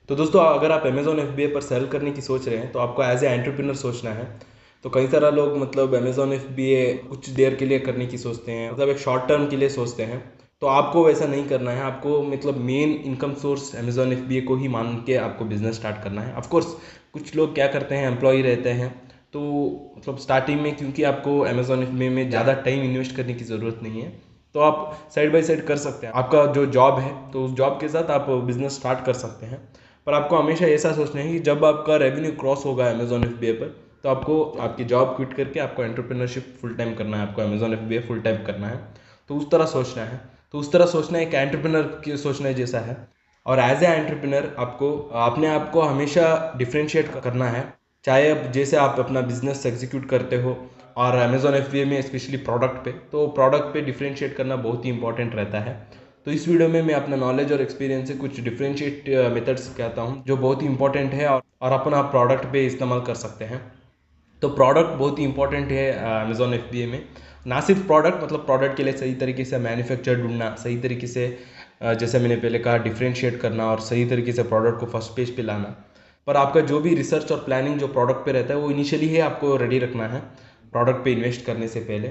तो दोस्तों, अगर आप अमेज़ॉन एफबीए पर सेल करने की सोच रहे हैं तो आपको एज ए एंटरप्रेन्योर सोचना है। तो कई सारा लोग मतलब अमेज़ॉन एफबीए कुछ देर के लिए करने की सोचते हैं, मतलब एक शॉर्ट टर्म के लिए सोचते हैं। तो आपको वैसा नहीं करना है। आपको मतलब main income source Amazon FBA को ही मान के आपको बिजनेस स्टार्ट करना है। ऑफ कोर्स कुछ लोग क्या करते हैं, एम्प्लॉय रहते हैं। तो मतलब स्टार्टिंग में क्योंकि आपको अमेज़ॉन एफबीए में ज़्यादा टाइम इन्वेस्ट करने की ज़रूरत नहीं है, तो आप साइड बाय साइड कर सकते हैं। आपका जो जॉब है तो उस जॉब के साथ आप बिजनेस स्टार्ट कर सकते हैं। पर आपको हमेशा ऐसा सोचना है कि जब आपका रेवेन्यू क्रॉस होगा अमेज़ॉन एफबीए पर, तो आपको आपकी जॉब क्विट करके आपको एंटरप्रेन्योरशिप फुल टाइम करना है, आपको अमेज़ॉन एफबीए फुल टाइम करना है। तो उस तरह सोचना है। तो उस तरह सोचना एक एंटरप्रेन्योर की सोचने जैसा है। और एज ए एंटरप्रेन्योर आपको अपने आप को हमेशा डिफ्रेंशिएट करना है। चाहे अब जैसे आप अपना बिजनेस एग्जीक्यूट करते हो और अमेज़ॉन एफबीए में स्पेशली प्रोडक्ट पे, तो प्रोडक्ट पे डिफ्रेंशिएट करना बहुत ही इंपॉर्टेंट रहता है। तो इस वीडियो में मैं अपना नॉलेज और एक्सपीरियंस से कुछ डिफरेंशिएट मेथड्स कहता हूँ जो बहुत ही इंपॉर्टेंट है और अपन आप प्रोडक्ट पे इस्तेमाल कर सकते हैं। तो प्रोडक्ट बहुत ही इंपॉर्टेंट है अमेज़ॉन एफबीए में। ना सिर्फ प्रोडक्ट, मतलब प्रोडक्ट के लिए सही तरीके से मैन्युफैक्चर ढूंढना, सही तरीके से जैसे मैंने पहले कहा डिफरेंशिएट करना और सही तरीके से प्रोडक्ट को फर्स्ट पेज पे लाना। पर आपका जो भी रिसर्च और प्लानिंग जो प्रोडक्ट पे रहता है वो इनिशियली ही आपको रेडी रखना है प्रोडक्ट पे इन्वेस्ट करने से पहले।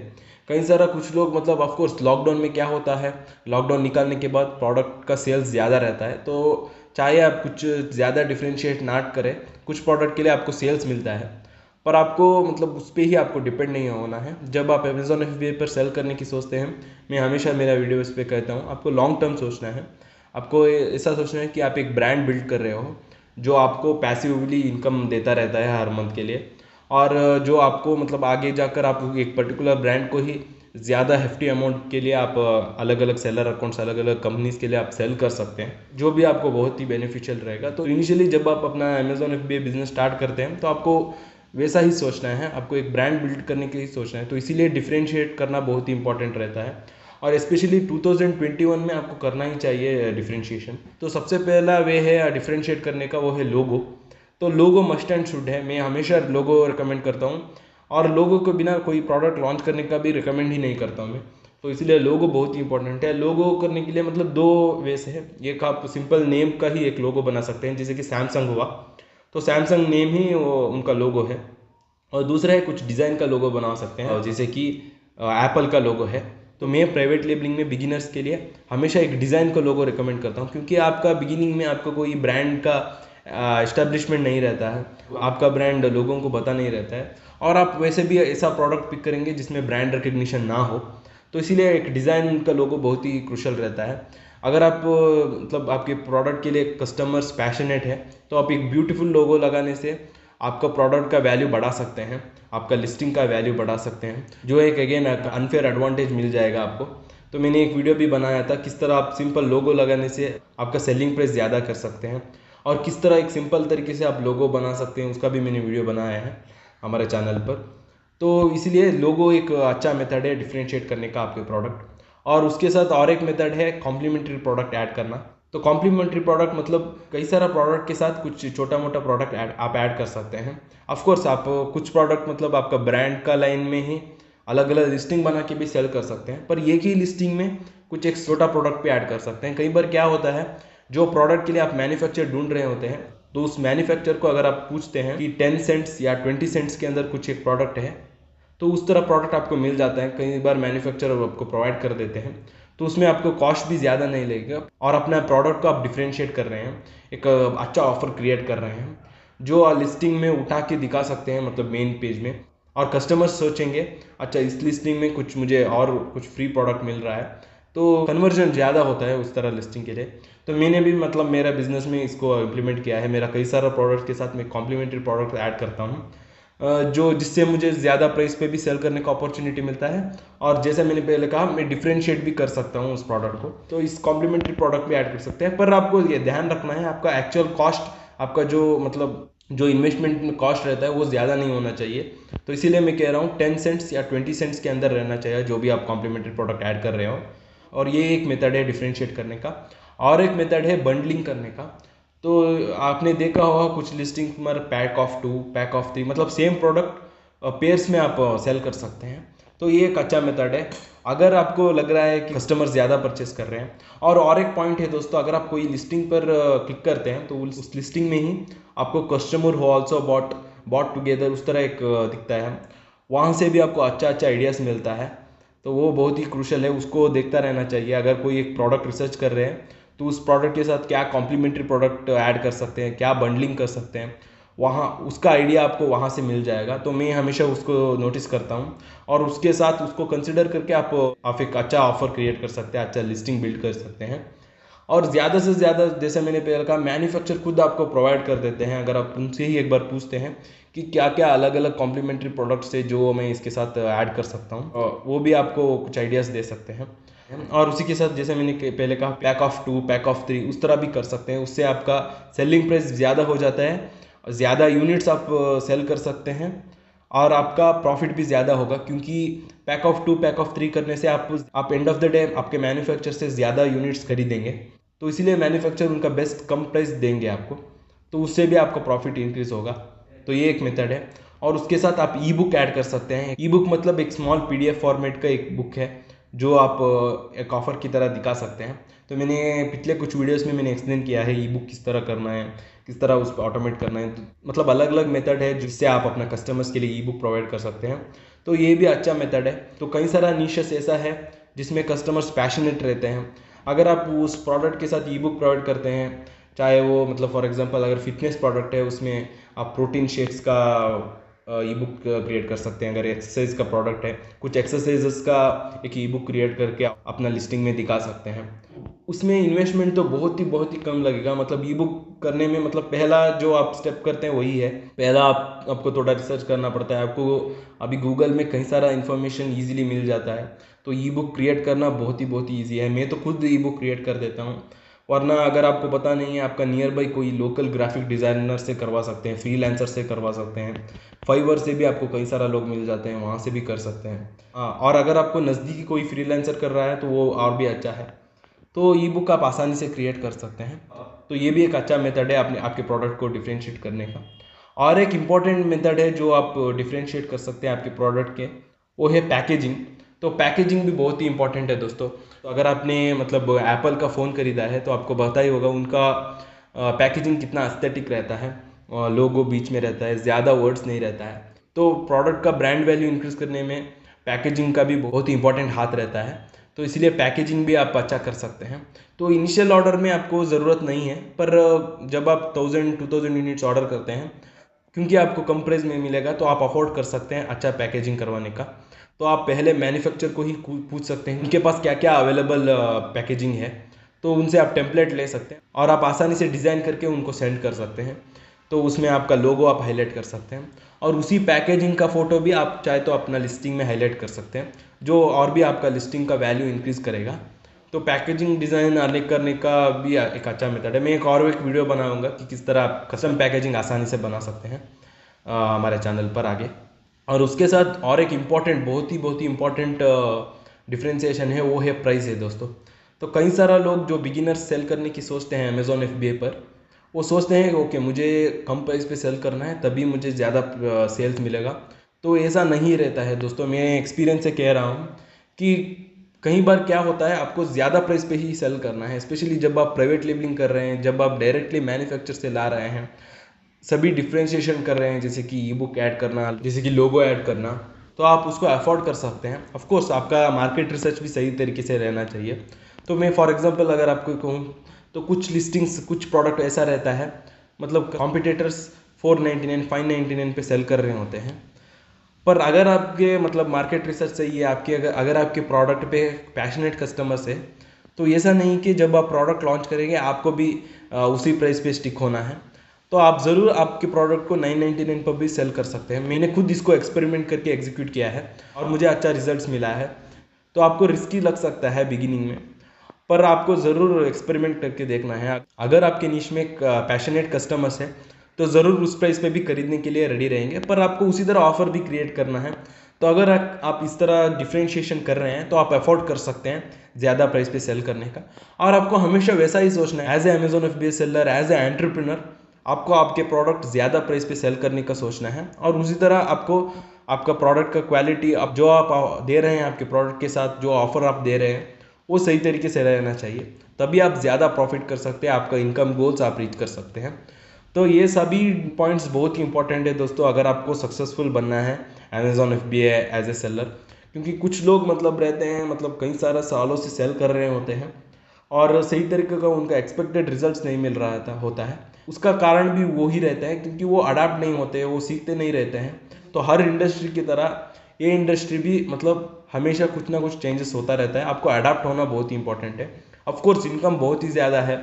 कई सारा कुछ लोग मतलब ऑफ कोर्स लॉकडाउन में क्या होता है, लॉकडाउन निकालने के बाद प्रोडक्ट का सेल्स ज़्यादा रहता है। तो चाहे आप कुछ ज़्यादा डिफरेंशिएट ना करें, कुछ प्रोडक्ट के लिए आपको सेल्स मिलता है, पर आपको मतलब उस पर ही आपको डिपेंड नहीं होना है। जब आप अमेज़ॉन एफबीए पर सेल करने की सोचते हैं, मैं हमेशा मेरा वीडियो इस पर कहता हूँ, आपको लॉन्ग टर्म सोचना है। आपको ऐसा सोचना है कि आप एक ब्रांड बिल्ड कर रहे हो जो आपको पैसिवली इनकम देता रहता है हर मंथ के लिए। और जो आपको मतलब आगे जाकर आप एक पर्टिकुलर ब्रांड को ही ज़्यादा हेफ्टी अमाउंट के लिए आप अलग अलग सेलर अकाउंट्स, अलग अलग कंपनीज के लिए आप सेल कर सकते हैं, जो भी आपको बहुत ही बेनिफिशियल रहेगा। तो इनिशियली जब आप अपना अमेज़ॉन एफबीए बिजनेस स्टार्ट करते हैं तो आपको वैसा ही सोचना है, आपको एक ब्रांड बिल्ड करने के ही सोचना है। तो इसीलिए डिफरेंशिएट करना बहुत ही इंपॉर्टेंट रहता है और स्पेशली 2021 में आपको करना ही चाहिए डिफरेंशिएशन। तो सबसे पहला वे है डिफरेंशिएट करने का, वो है लोगो। तो लोगो मस्ट एंड शुड है, मैं हमेशा लोगो रिकमेंड करता हूँ और लोगो के बिना कोई प्रोडक्ट लॉन्च करने का भी रिकमेंड ही नहीं करता हूँ मैं। तो इसलिए लोगो बहुत ही इंपॉर्टेंट है। लोगो करने के लिए मतलब दो वे से है। एक आप सिंपल नेम का ही एक लोगो बना सकते हैं, जैसे कि सैमसंग हुआ, तो सैमसंग नेम ही वो उनका लोगो है। और दूसरा है कुछ डिज़ाइन का लोगो बना सकते हैं, जैसे कि एप्पल का लोगो है। तो मैं प्राइवेट लेबलिंग में बिगिनर्स के लिए हमेशा एक डिज़ाइन का लोगो रिकमेंड करता हूँ, क्योंकि आपका बिगिनिंग में आपको कोई ब्रांड का इस्टेब्लिशमेंट नहीं रहता है, आपका ब्रांड लोगों को पता नहीं रहता है, और आप वैसे भी ऐसा प्रोडक्ट पिक करेंगे जिसमें ब्रांड रिकग्निशन ना हो। तो इसीलिए एक डिज़ाइन का लोगो बहुत ही क्रुशल रहता है। अगर आप मतलब आपके प्रोडक्ट के लिए कस्टमर्स पैशनेट है, तो आप एक ब्यूटीफुल लोगो लगाने से आपका प्रोडक्ट का वैल्यू बढ़ा सकते हैं, आपका लिस्टिंग का वैल्यू बढ़ा सकते हैं, जो एक अगेन अनफेयर एडवांटेज मिल जाएगा आपको। तो मैंने एक वीडियो भी बनाया था किस तरह आप सिंपल लोगो लगाने से आपका सेलिंग प्राइस ज़्यादा कर सकते हैं, और किस तरह एक सिंपल तरीके से आप लोगो बना सकते हैं, उसका भी मैंने वीडियो बनाया है हमारे चैनल पर। तो इसलिए लोगो एक अच्छा मेथड है डिफ्रेंशिएट करने का आपके प्रोडक्ट। और उसके साथ और एक मेथड है कॉम्प्लीमेंट्री प्रोडक्ट ऐड करना। तो कॉम्प्लीमेंट्री प्रोडक्ट मतलब कई सारा प्रोडक्ट के साथ कुछ छोटा मोटा प्रोडक्ट आप ऐड कर सकते हैं। ऑफकोर्स आप कुछ प्रोडक्ट मतलब आपका ब्रांड का लाइन में ही अलग अलग लिस्टिंग बना के भी सेल कर सकते हैं, पर एक ही लिस्टिंग में कुछ एक छोटा प्रोडक्ट पे ऐड कर सकते हैं। कई बार क्या होता है, जो प्रोडक्ट के लिए आप मैन्युफैक्चर ढूंढ रहे होते हैं, तो उस मैन्युफैक्चर को अगर आप पूछते हैं कि 10 सेंट्स या 20 सेंट्स के अंदर कुछ एक प्रोडक्ट है, तो उस तरह प्रोडक्ट आपको मिल जाता है। कई बार मैन्युफैक्चरर आपको प्रोवाइड कर देते हैं, तो उसमें आपको कॉस्ट भी ज़्यादा नहीं लगेगा और अपना प्रोडक्ट को आप डिफ्रेंशिएट कर रहे हैं, एक अच्छा ऑफर क्रिएट कर रहे हैं जो लिस्टिंग में उठा के दिखा सकते हैं, मतलब मेन पेज में। और कस्टमर्स सोचेंगे अच्छा इस लिस्टिंग में कुछ मुझे और कुछ फ्री प्रोडक्ट मिल रहा है, तो कन्वर्जन ज़्यादा होता है उस तरह लिस्टिंग के लिए। तो मैंने भी मतलब मेरा बिजनेस में इसको इम्प्लीमेंट किया है। मेरा कई सारा प्रोडक्ट के साथ मैं कॉम्प्लीमेंट्री प्रोडक्ट ऐड करता हूँ, जो जिससे मुझे ज़्यादा प्राइस पे भी सेल करने का अपॉर्चुनिटी मिलता है, और जैसे मैंने पहले कहा मैं डिफरेंशिएट भी कर सकता हूँ उस प्रोडक्ट को। तो इस कॉम्प्लीमेंट्री प्रोडक्ट भी ऐड कर सकते हैं, पर आपको ये ध्यान रखना है आपका एक्चुअल कॉस्ट, आपका जो मतलब जो इन्वेस्टमेंट में कॉस्ट रहता है वो ज़्यादा नहीं होना चाहिए। तो इसीलिए मैं कह रहा हूँ 10 सेंट्स या 20 सेंट्स के अंदर रहना चाहिए जो भी आप कॉम्प्लीमेंट्री प्रोडक्ट ऐड कर रहे हो। और ये एक मेथड है डिफरेंशिएट करने का। और एक मेथड है बंडलिंग करने का। तो आपने देखा होगा कुछ लिस्टिंग पर पैक ऑफ 2, पैक ऑफ 3, मतलब सेम प्रोडक्ट पेयर्स में आप सेल कर सकते हैं। तो ये एक अच्छा मेथड है अगर आपको लग रहा है कि कस्टमर ज़्यादा परचेस कर रहे हैं। और एक पॉइंट है दोस्तों, अगर आप कोई लिस्टिंग पर क्लिक करते हैं तो उस लिस्टिंग में ही आपको कस्टमर हो ऑल्सो बॉट टुगेदर उस तरह एक दिखता है, वहाँ से भी आपको अच्छा आइडियाज़ मिलता है। तो वो बहुत ही क्रूशल है, उसको देखता रहना चाहिए। अगर कोई एक प्रोडक्ट रिसर्च कर रहे हैं तो उस प्रोडक्ट के साथ क्या कॉम्प्लीमेंट्री प्रोडक्ट ऐड कर सकते हैं, क्या बंडलिंग कर सकते हैं, वहाँ उसका आइडिया आपको वहाँ से मिल जाएगा। तो मैं हमेशा उसको नोटिस करता हूँ और उसके साथ उसको कंसिडर करके आप एक अच्छा ऑफर क्रिएट कर सकते हैं, अच्छा लिस्टिंग बिल्ड कर सकते हैं। और ज़्यादा से ज़्यादा जैसे मैंने पहले कहा, मैन्युफैक्चर खुद आपको प्रोवाइड कर देते हैं। अगर आप उनसे ही एक बार पूछते हैं कि क्या क्या अलग अलग कॉम्प्लीमेंट्री प्रोडक्ट्स है जो मैं इसके साथ ऐड कर सकता हूँ, वो भी आपको कुछ आइडियाज़ दे सकते हैं। और उसी के साथ जैसे मैंने पहले कहा, पैक ऑफ 2 पैक ऑफ 3 उस तरह भी कर सकते हैं। उससे आपका सेलिंग प्राइस ज़्यादा हो जाता है, ज़्यादा यूनिट्स आप सेल कर सकते हैं और आपका प्रॉफिट भी ज़्यादा होगा, क्योंकि पैक ऑफ 2 पैक ऑफ 3 करने से आप एंड ऑफ द डे आपके मैन्युफैक्चर से ज़्यादा यूनिट्स खरीदेंगे। तो इसीलिए मैन्युफैक्चर उनका बेस्ट कम प्राइस देंगे आपको, तो उससे भी आपका प्रॉफिट इंक्रीज होगा। तो ये एक मेथड है। और उसके साथ आप ई बुक ऐड कर सकते हैं। ई बुक मतलब एक स्मॉल पीडीएफ फॉर्मेट का एक बुक है जो आप एक ऑफर की तरह दिखा सकते हैं। तो मैंने पिछले कुछ वीडियोस में मैंने एक्सप्लेन किया है ई बुक किस तरह करना है, किस तरह उस पर ऑटोमेट करना है। तो मतलब अलग अलग मेथड है जिससे आप अपना कस्टमर्स के लिए ई बुक प्रोवाइड कर सकते हैं। तो ये भी अच्छा मेथड है। तो कई सारा निशेस ऐसा है जिसमें कस्टमर्स पैशनेट रहते हैं। अगर आप उस प्रोडक्ट के साथ ई बुक प्रोवाइड करते हैं, चाहे वो मतलब फॉर एग्जांपल अगर फिटनेस प्रोडक्ट है उसमें आप प्रोटीन शेक्स का ई बुक क्रिएट कर सकते हैं। अगर एक्सरसाइज का प्रोडक्ट है, कुछ एक्सरसाइजेस का एक ई बुक क्रिएट करके आप अपना लिस्टिंग में दिखा सकते हैं। उसमें इन्वेस्टमेंट तो बहुत ही कम लगेगा। मतलब ई बुक करने में मतलब पहला जो आप स्टेप करते हैं वही है, पहला आपको थोड़ा रिसर्च करना पड़ता है। आपको अभी गूगल में कई सारा इन्फॉर्मेशन ईजिली मिल जाता है। तो ई बुक क्रिएट करना बहुत ही ईजी है। मैं तो खुद ई बुक क्रिएट कर देता हूँ। वरना अगर आपको पता नहीं है, आपका नियर बाई कोई लोकल ग्राफिक डिज़ाइनर से करवा सकते हैं, फ्रीलांसर से करवा सकते हैं, फाइवर से भी आपको कई सारा लोग मिल जाते हैं, वहाँ से भी कर सकते हैं। हाँ, और अगर आपको नज़दीकी कोई फ्रीलांसर कर रहा है तो वो और भी अच्छा है। तो ई बुक आप आसानी से क्रिएट कर सकते हैं। तो ये भी एक अच्छा मेथड है आपके प्रोडक्ट को डिफ्रेंशिएट करने का। और एक इम्पॉर्टेंट मेथड है जो आप डिफ्रेंशिएट कर सकते हैं आपके प्रोडक्ट के, वो है पैकेजिंग। तो पैकेजिंग भी बहुत ही इंपॉर्टेंट है दोस्तों। तो अगर आपने मतलब एप्पल का फ़ोन खरीदा है तो आपको पता ही होगा उनका पैकेजिंग कितना एस्थेटिक रहता है, लोगो बीच में रहता है, ज़्यादा वर्ड्स नहीं रहता है। तो प्रोडक्ट का ब्रांड वैल्यू इंक्रीज़ करने में पैकेजिंग का भी बहुत ही इंपॉर्टेंट हाथ रहता है। तो इसलिए पैकेजिंग भी आप अच्छा कर सकते हैं। तो इनिशियल ऑर्डर में आपको ज़रूरत नहीं है, पर जब आप 1000-2000 यूनिट्स ऑर्डर करते हैं, क्योंकि आपको कम प्राइस में मिलेगा, तो आप अफोर्ड कर सकते हैं अच्छा पैकेजिंग करवाने का। तो आप पहले मैन्युफैक्चर को ही पूछ सकते हैं उनके पास क्या क्या अवेलेबल पैकेजिंग है। तो उनसे आप टेम्पलेट ले सकते हैं और आप आसानी से डिज़ाइन करके उनको सेंड कर सकते हैं। तो उसमें आपका लोगो आप हाईलाइट कर सकते हैं और उसी पैकेजिंग का फ़ोटो भी आप चाहे तो अपना लिस्टिंग में हाईलाइट कर सकते हैं, जो और भी आपका लिस्टिंग का वैल्यू इंक्रीज़ करेगा। तो पैकेजिंग डिज़ाइन आने करने का भी एक अच्छा मेथड है। मैं एक वीडियो बनाऊंगा कि किस तरह आप कस्टम पैकेजिंग आसानी से बना सकते हैं हमारे चैनल पर आगे। और उसके साथ और एक इम्पॉर्टेंट बहुत ही इम्पॉर्टेंट डिफ्रेंसिएशन है, वो है प्राइस है दोस्तों। तो कई सारा लोग जो बिगिनर्स सेल करने की सोचते हैं अमेज़ॉन FBA पर, वो सोचते हैं ओके मुझे कम प्राइस पे सेल करना है तभी मुझे ज़्यादा सेल्स मिलेगा। तो ऐसा नहीं रहता है दोस्तों। मैं एक्सपीरियंस से कह रहा हूँ कि कई बार क्या होता है, आपको ज़्यादा प्राइस पे ही सेल करना है, स्पेशली जब आप प्राइवेट लेबलिंग कर रहे हैं, जब आप डायरेक्टली मैन्युफैक्चर से ला रहे हैं, सभी डिफ्रेंशिएशन कर रहे हैं, जैसे कि ई बुक ऐड करना, जैसे कि लोगो ऐड करना, तो आप उसको अफोर्ड कर सकते हैं। ऑफ कोर्स आपका मार्केट रिसर्च भी सही तरीके से रहना चाहिए। तो मैं फॉर एग्जांपल अगर आपको कहूँ तो कुछ लिस्टिंग्स, कुछ प्रोडक्ट ऐसा रहता है, मतलब कॉम्पिटिटर्स 499 599 पे सेल कर रहे होते हैं, पर अगर आपके मतलब मार्केट रिसर्च सही है, आपके अगर आपके प्रोडक्ट पे पैशनेट कस्टमर्स है, तो ऐसा नहीं कि जब आप प्रोडक्ट लॉन्च करेंगे आपको भी उसी प्राइस पे स्टिक होना है। तो आप ज़रूर आपके प्रोडक्ट को 999 पर भी सेल कर सकते हैं। मैंने खुद इसको एक्सपेरिमेंट करके एग्जीक्यूट किया है और मुझे अच्छा रिजल्ट्स मिला है। तो आपको रिस्की लग सकता है बिगिनिंग में, पर आपको ज़रूर एक्सपेरिमेंट करके देखना है। अगर आपके नीश में पैशनेट कस्टमर्स हैं तो ज़रूर उस प्राइस पे भी खरीदने के लिए रेडी रहेंगे, पर आपको उसी तरह ऑफर भी क्रिएट करना है। तो अगर आप इस तरह डिफ्रेंशिएशन कर रहे हैं तो आप अफोर्ड कर सकते हैं ज़्यादा प्राइस पे सेल करने का। और आपको हमेशा वैसा ही सोचना है, as a Amazon FBA seller, as a entrepreneur, आपको आपके प्रोडक्ट ज़्यादा प्राइस पे सेल करने का सोचना है और उसी तरह आपको आपका प्रोडक्ट का क्वालिटी अब जो आप दे रहे हैं, आपके प्रोडक्ट के साथ जो ऑफर आप दे रहे हैं वो सही तरीके से रहना चाहिए, तभी आप ज़्यादा प्रॉफिट कर सकते हैं, आपका इनकम गोल्स आप रीच कर सकते हैं। तो ये सभी पॉइंट्स बहुत ही इंपॉर्टेंट है दोस्तों, अगर आपको सक्सेसफुल बनना है Amazon FBA as a seller. क्योंकि कुछ लोग मतलब रहते हैं, मतलब कई सारा सालों से सेल कर रहे होते हैं और सही तरीके का उनका एक्सपेक्टेड रिजल्ट्स नहीं मिल रहा था होता है। उसका कारण भी वो ही रहता है क्योंकि वो अडाप्ट नहीं होते हैं, वो सीखते नहीं रहते हैं। तो हर इंडस्ट्री की तरह ये इंडस्ट्री भी मतलब हमेशा कुछ ना कुछ चेंजेस होता रहता है, आपको अडाप्ट होना बहुत ही इंपॉर्टेंट है। ऑफकोर्स इनकम बहुत ही ज़्यादा है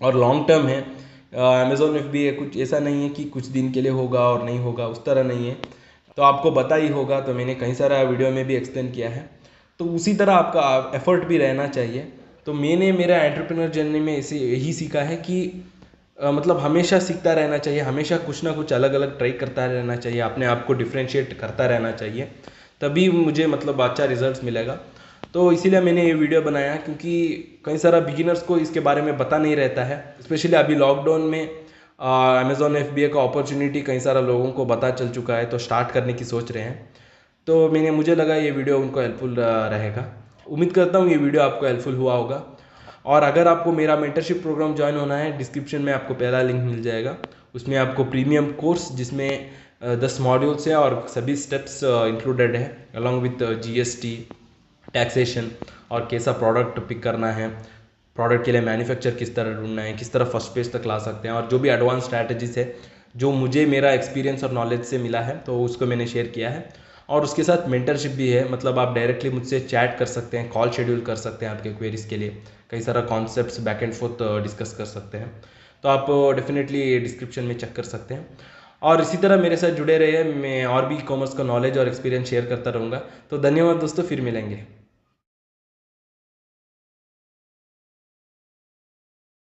और लॉन्ग टर्म है। अमेजॉन FBA कुछ ऐसा नहीं है कि कुछ दिन के लिए होगा और नहीं होगा, उस तरह नहीं है। तो आपको पता ही होगा, तो मैंने कई सारा वीडियो में भी एक्सप्लेन किया है। तो उसी तरह आपका एफर्ट भी रहना चाहिए। तो मैंने मेरा एंटरप्रेन्योर जर्नी में इसे यही सीखा है कि मतलब हमेशा सीखता रहना चाहिए, हमेशा कुछ ना कुछ अलग अलग ट्राई करता रहना चाहिए, अपने आप को डिफ्रेंशिएट करता रहना चाहिए, तभी मुझे मतलब अच्छा रिजल्ट्स मिलेगा। तो इसीलिए मैंने ये वीडियो बनाया, क्योंकि कई सारा बिगिनर्स को इसके बारे में पता नहीं रहता है। स्पेशली अभी लॉकडाउन में अमेजॉन FBA का अपॉर्चुनिटी कई सारा लोगों को पता चल चुका है, तो स्टार्ट करने की सोच रहे हैं। तो मुझे लगा ये वीडियो उनको हेल्पफुल रहेगा। उम्मीद करता हूँ ये वीडियो आपको हेल्पफुल हुआ होगा। और अगर आपको मेरा मेंटरशिप प्रोग्राम ज्वाइन होना है, डिस्क्रिप्शन में आपको पहला लिंक मिल जाएगा। उसमें आपको प्रीमियम कोर्स जिसमें 10 मॉड्यूल्स है और सभी स्टेप्स इंक्लूडेड है, अलॉन्ग विथ GST, टैक्सेशन, और कैसा प्रोडक्ट पिक करना है, प्रोडक्ट के लिए मैन्युफैक्चर किस तरह ढूंढना है, किस तरह फर्स्ट पेज तक ला सकते हैं, और जो भी एडवांस स्ट्रैटेजीज है जो मुझे मेरा एक्सपीरियंस और नॉलेज से मिला है, तो उसको मैंने शेयर किया है। और उसके साथ मेंटरशिप भी है, मतलब आप डायरेक्टली मुझसे चैट कर सकते हैं, कॉल शेड्यूल कर सकते हैं आपके क्वेरीज के लिए, कई सारा concepts back and fourth discuss कर सकते हैं। तो आप डेफिनेटली डिस्क्रिप्शन में चेक कर सकते हैं। और इसी तरह मेरे साथ जुड़े रहिए, मैं और भी कॉमर्स का नॉलेज और एक्सपीरियंस शेयर करता रहूँगा। तो धन्यवाद दोस्तों, फिर मिलेंगे।